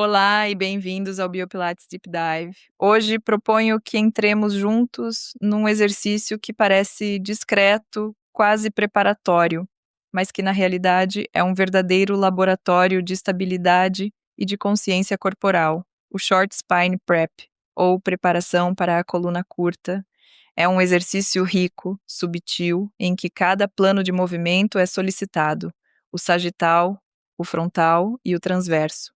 Olá e bem-vindos ao Biopilates Deep Dive. Hoje proponho que entremos juntos num exercício que parece discreto, quase preparatório, mas que na realidade é um verdadeiro laboratório de estabilidade e de consciência corporal, o Short Spine Prep, ou preparação para a coluna curta. É um exercício rico, subtil, em que cada plano de movimento é solicitado: o sagital, o frontal e o transverso.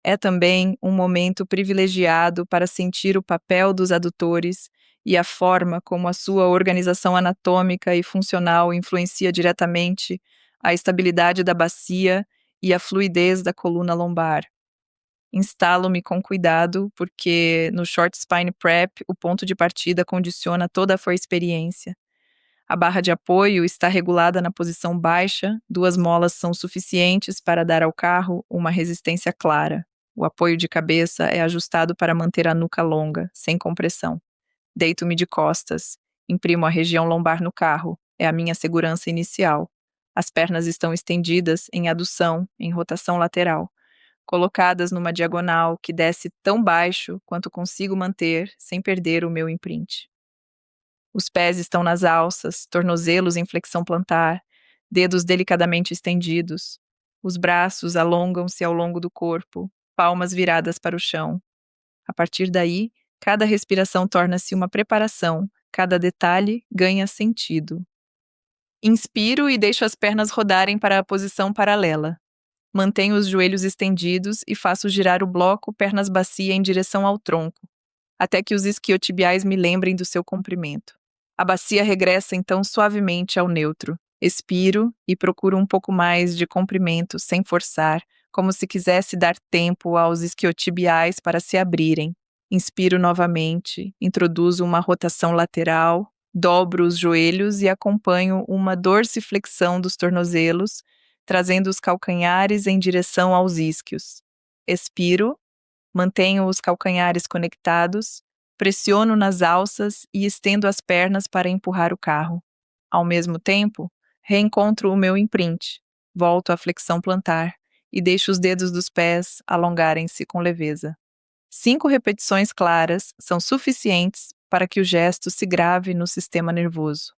É também um momento privilegiado para sentir o papel dos adutores e a forma como a sua organização anatômica e funcional influencia diretamente a estabilidade da bacia e a fluidez da coluna lombar. Instalo-me com cuidado, porque no Short Spine Prep o ponto de partida condiciona toda a experiência. A barra de apoio está regulada na posição baixa, duas molas são suficientes para dar ao carro uma resistência clara. O apoio de cabeça é ajustado para manter a nuca longa, sem compressão. Deito-me de costas. Imprimo a região lombar no carro. É a minha segurança inicial. As pernas estão estendidas em adução, em rotação lateral, colocadas numa diagonal que desce tão baixo quanto consigo manter sem perder o meu imprint. Os pés estão nas alças, tornozelos em flexão plantar, dedos delicadamente estendidos. Os braços alongam-se ao longo do corpo, palmas viradas para o chão. A partir daí, cada respiração torna-se uma preparação, cada detalhe ganha sentido. Inspiro e deixo as pernas rodarem para a posição paralela. Mantenho os joelhos estendidos e faço girar o bloco pernas bacia em direção ao tronco, até que os isquiotibiais me lembrem do seu comprimento. A bacia regressa então suavemente ao neutro. Expiro e procuro um pouco mais de comprimento, sem forçar, como se quisesse dar tempo aos isquiotibiais para se abrirem. Inspiro novamente, introduzo uma rotação lateral, dobro os joelhos e acompanho uma dorsiflexão dos tornozelos, trazendo os calcanhares em direção aos isquios. Expiro, mantenho os calcanhares conectados, pressiono nas alças e estendo as pernas para empurrar o carro. Ao mesmo tempo, reencontro o meu imprint, volto à flexão plantar e deixo os dedos dos pés alongarem-se com leveza. 5 repetições claras são suficientes para que o gesto se grave no sistema nervoso.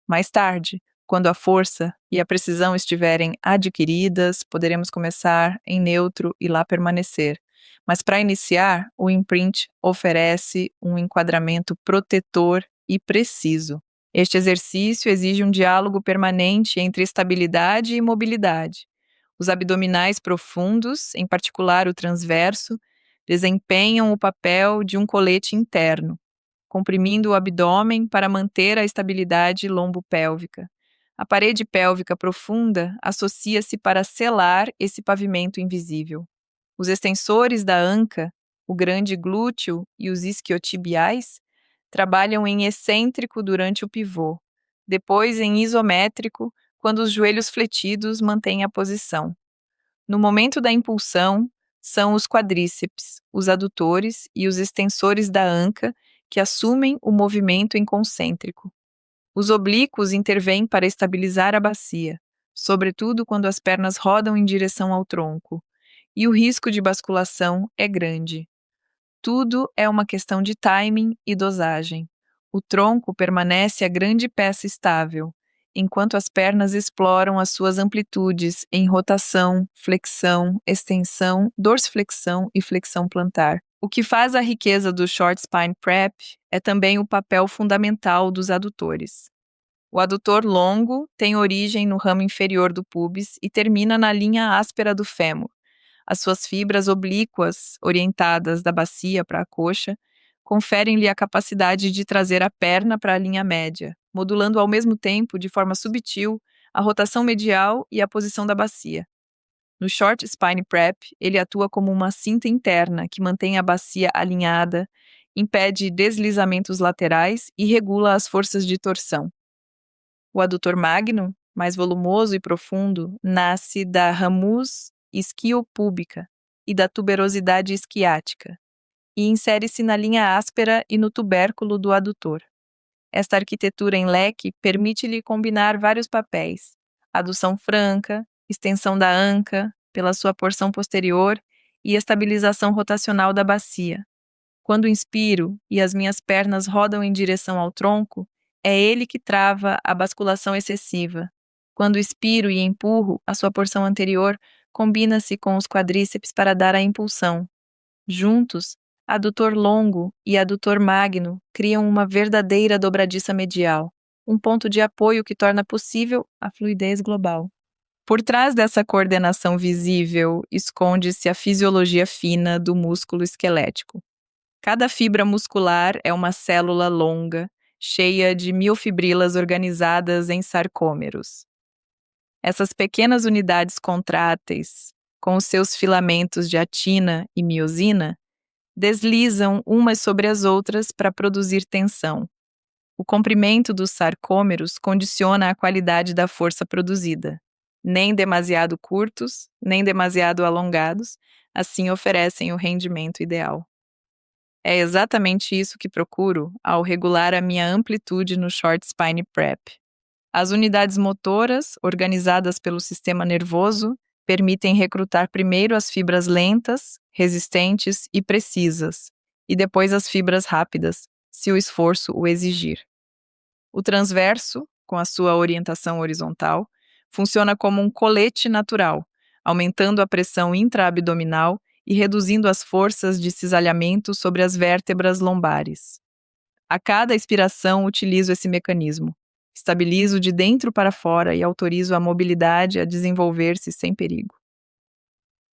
Mais tarde, quando a força e a precisão estiverem adquiridas, poderemos começar em neutro e lá permanecer. Mas para iniciar, o imprint oferece um enquadramento protetor e preciso. Este exercício exige um diálogo permanente entre estabilidade e mobilidade. Os abdominais profundos, em particular o transverso, desempenham o papel de um colete interno, comprimindo o abdômen para manter a estabilidade lombopélvica. A parede pélvica profunda associa-se para selar esse pavimento invisível. Os extensores da anca, o grande glúteo e os isquiotibiais, trabalham em excêntrico durante o pivô, depois em isométrico, quando os joelhos fletidos mantêm a posição. No momento da impulsão, são os quadríceps, os adutores e os extensores da anca que assumem o movimento em concêntrico. Os oblíquos intervêm para estabilizar a bacia, sobretudo quando as pernas rodam em direção ao tronco, e o risco de basculação é grande. Tudo é uma questão de timing e dosagem. O tronco permanece a grande peça estável, enquanto as pernas exploram as suas amplitudes em rotação, flexão, extensão, dorsiflexão e flexão plantar. O que faz a riqueza do Short Spine Prep é também o papel fundamental dos adutores. O adutor longo tem origem no ramo inferior do pubis e termina na linha áspera do fêmur. As suas fibras oblíquas, orientadas da bacia para a coxa, conferem-lhe a capacidade de trazer a perna para a linha média, modulando ao mesmo tempo, de forma subtil, a rotação medial e a posição da bacia. No Short Spine Prep, ele atua como uma cinta interna que mantém a bacia alinhada, impede deslizamentos laterais e regula as forças de torção. O adutor magno, mais volumoso e profundo, nasce da ramus isquiopúbica e da tuberosidade isquiática, e insere-se na linha áspera e no tubérculo do adutor. Esta arquitetura em leque permite-lhe combinar vários papéis: adução franca, extensão da anca, pela sua porção posterior, e estabilização rotacional da bacia. Quando inspiro e as minhas pernas rodam em direção ao tronco, é ele que trava a basculação excessiva. Quando expiro e empurro, a sua porção anterior combina-se com os quadríceps para dar a impulsão. Juntos, adutor longo e adutor magno criam uma verdadeira dobradiça medial, um ponto de apoio que torna possível a fluidez global. Por trás dessa coordenação visível esconde-se a fisiologia fina do músculo esquelético. Cada fibra muscular é uma célula longa, cheia de miofibrilas organizadas em sarcômeros. Essas pequenas unidades contráteis, com os seus filamentos de atina e miosina, deslizam umas sobre as outras para produzir tensão. O comprimento dos sarcômeros condiciona a qualidade da força produzida. Nem demasiado curtos, nem demasiado alongados, assim oferecem o rendimento ideal. É exatamente isso que procuro ao regular a minha amplitude no Short Spine Prep. As unidades motoras, organizadas pelo sistema nervoso, permitem recrutar primeiro as fibras lentas, resistentes e precisas, e depois as fibras rápidas, se o esforço o exigir. O transverso, com a sua orientação horizontal, funciona como um colete natural, aumentando a pressão intraabdominal e reduzindo as forças de cisalhamento sobre as vértebras lombares. A cada expiração, utilizo esse mecanismo. Estabilizo de dentro para fora e autorizo a mobilidade a desenvolver-se sem perigo.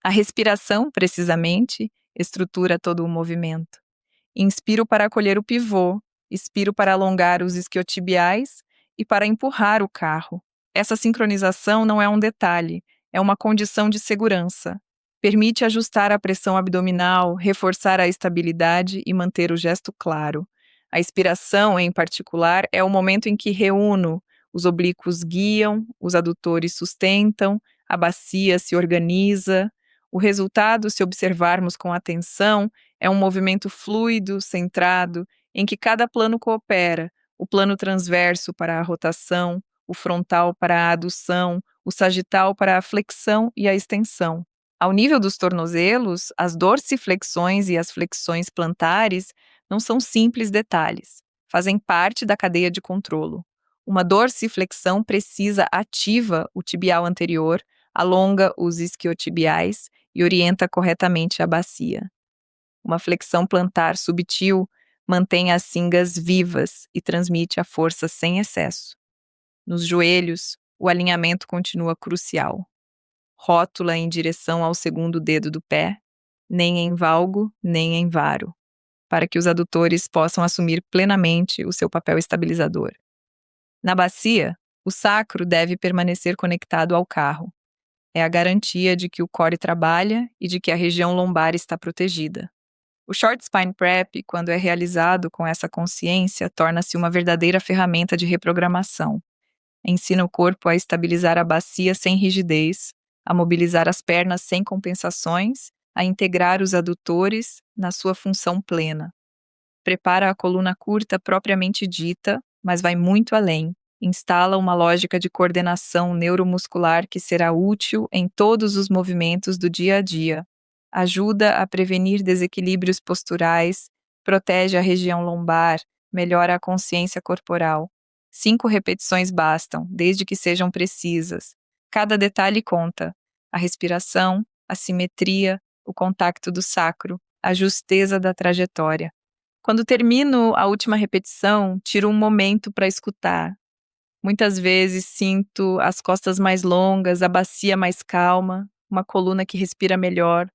A respiração, precisamente, estrutura todo o movimento. Inspiro para acolher o pivô, expiro para alongar os isquiotibiais e para empurrar o carro. Essa sincronização não é um detalhe, é uma condição de segurança. Permite ajustar a pressão abdominal, reforçar a estabilidade e manter o gesto claro. A expiração, em particular, é o momento em que reúno, os oblíquos guiam, os adutores sustentam, a bacia se organiza. O resultado, se observarmos com atenção, é um movimento fluido, centrado, em que cada plano coopera, o plano transverso para a rotação, o frontal para a adução, o sagital para a flexão e a extensão. Ao nível dos tornozelos, as dorsiflexões e as flexões plantares não são simples detalhes, fazem parte da cadeia de controlo. Uma dorsiflexão precisa ativa o tibial anterior, alonga os isquiotibiais e orienta corretamente a bacia. Uma flexão plantar subtil mantém as cingas vivas e transmite a força sem excesso. Nos joelhos, o alinhamento continua crucial. Rótula em direção ao segundo dedo do pé, nem em valgo, nem em varo, para que os adutores possam assumir plenamente o seu papel estabilizador. Na bacia, o sacro deve permanecer conectado ao carro. É a garantia de que o core trabalha e de que a região lombar está protegida. O Short Spine Prep, quando é realizado com essa consciência, torna-se uma verdadeira ferramenta de reprogramação. Ensina o corpo a estabilizar a bacia sem rigidez, a mobilizar as pernas sem compensações, a integrar os adutores na sua função plena. Prepara a coluna curta propriamente dita, mas vai muito além. Instala uma lógica de coordenação neuromuscular que será útil em todos os movimentos do dia a dia. Ajuda a prevenir desequilíbrios posturais, protege a região lombar, melhora a consciência corporal. 5 repetições bastam, desde que sejam precisas. Cada detalhe conta. A respiração, a simetria, o contacto do sacro, a justeza da trajetória. Quando termino a última repetição, tiro um momento para escutar. Muitas vezes sinto as costas mais longas, a bacia mais calma, uma coluna que respira melhor.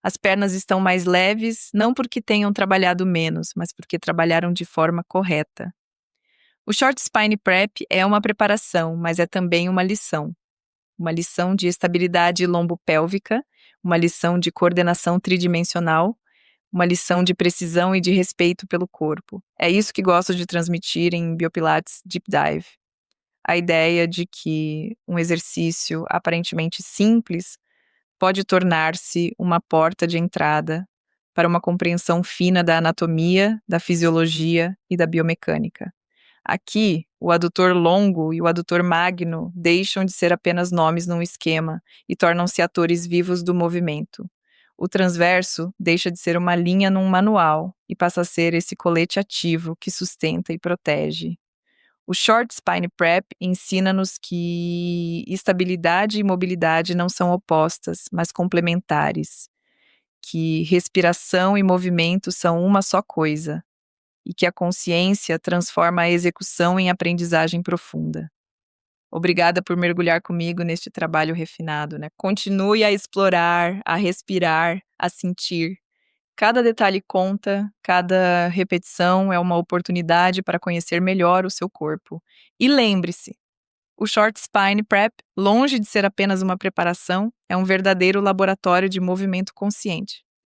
As pernas estão mais leves, não porque tenham trabalhado menos, mas porque trabalharam de forma correta. O Short Spine Prep é uma preparação, mas é também uma lição. Uma lição de estabilidade lombopélvica, uma lição de coordenação tridimensional, uma lição de precisão e de respeito pelo corpo. É isso que gosto de transmitir em Biopilates Deep Dive. A ideia de que um exercício aparentemente simples pode tornar-se uma porta de entrada para uma compreensão fina da anatomia, da fisiologia e da biomecânica. Aqui, o adutor longo e o adutor magno deixam de ser apenas nomes num esquema e tornam-se atores vivos do movimento. O transverso deixa de ser uma linha num manual e passa a ser esse colete ativo que sustenta e protege. O Short Spine Prep ensina-nos que estabilidade e mobilidade não são opostas, mas complementares, que respiração e movimento são uma só coisa, e que a consciência transforma a execução em aprendizagem profunda. Obrigada por mergulhar comigo neste trabalho refinado, né? Continue a explorar, a respirar, a sentir. Cada detalhe conta, cada repetição é uma oportunidade para conhecer melhor o seu corpo. E lembre-se, o Short Spine Prep, longe de ser apenas uma preparação, é um verdadeiro laboratório de movimento consciente.